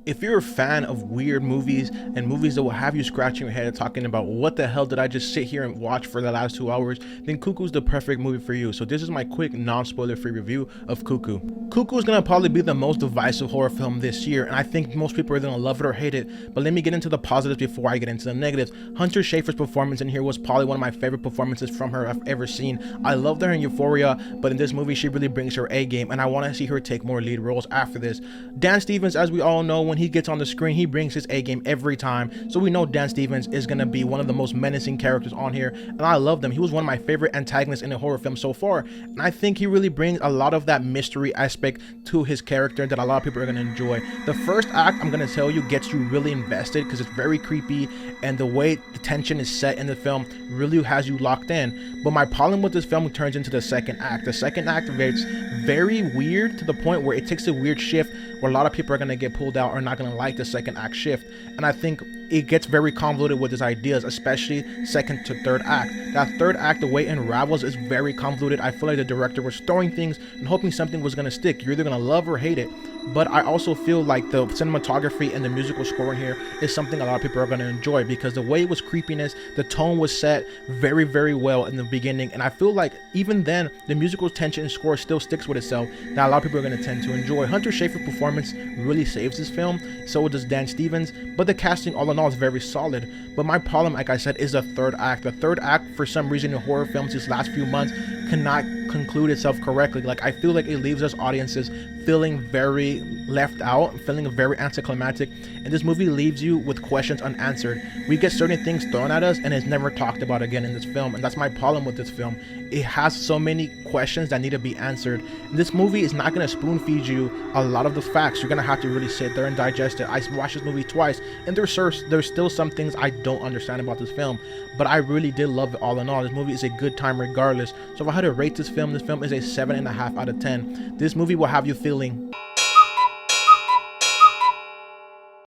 If you're a fan of weird movies and movies that will have you scratching your head talking about what the hell did I just sit here and watch for the last 2 hours, then Cuckoo's the perfect movie for you. So this is my quick non-spoiler free review of Cuckoo. Cuckoo is gonna probably be the most divisive horror film this year, and I think most people are gonna love it or hate it. But let me get into the positives before I get into the negatives. Hunter Schafer's performance in here was probably one of my favorite performances from her I've ever seen. I loved her in Euphoria, but in this movie she really brings her A game, and I want to see her take more lead roles after this. Dan Stevens, as we all know, when he gets on the screen, he brings his A game every time. So we know Dan Stevens is gonna be one of the most menacing characters on here, and I love him. He was one of my favorite antagonists in a horror film so far, and I think he really brings a lot of that mystery aspect to his character that a lot of people are gonna enjoy. The first act, I'm gonna tell you, gets you really invested because it's very creepy, and the way the tension is set in the film really has you locked in. But my problem with this film turns into the second act. The second act is very weird to the point where it takes a weird shift where a lot of people are going to get pulled out or not going to like the second act shift. And I think it gets very convoluted with his ideas, especially second to third act. That third act, the way it unravels, is very convoluted. I feel like the director was throwing things and hoping something was going to stick. You're either going to love or hate it. But I also feel like the cinematography and the musical score in here is something a lot of people are going to enjoy, because the way it was creepiness, the tone was set very, very well in the beginning, and I feel like even then the musical tension and score still sticks with itself that a lot of people are going to tend to enjoy. Hunter Schafer's performance really saves this film, so does Dan Stevens, but the casting all in all is very solid. But my problem, like I said, is the third act. The third act, for some reason in horror films these last few months, cannot conclude itself correctly. Like, I feel like it leaves us audiences feeling very left out, feeling very anticlimactic, and this movie leaves you with questions unanswered. We get certain things thrown at us and it's never talked about again in this film, and that's my problem with this film. It has so many questions that need to be answered, and this movie is not going to spoon feed you a lot of the facts. You're going to have to really sit there and digest it. I watched this movie twice, and there's still some things I don't understand about this film, but I really did love it all in all. This movie is a good time regardless. So if I had to rate this film is a 7.5 out of 10. This movie will have you feeling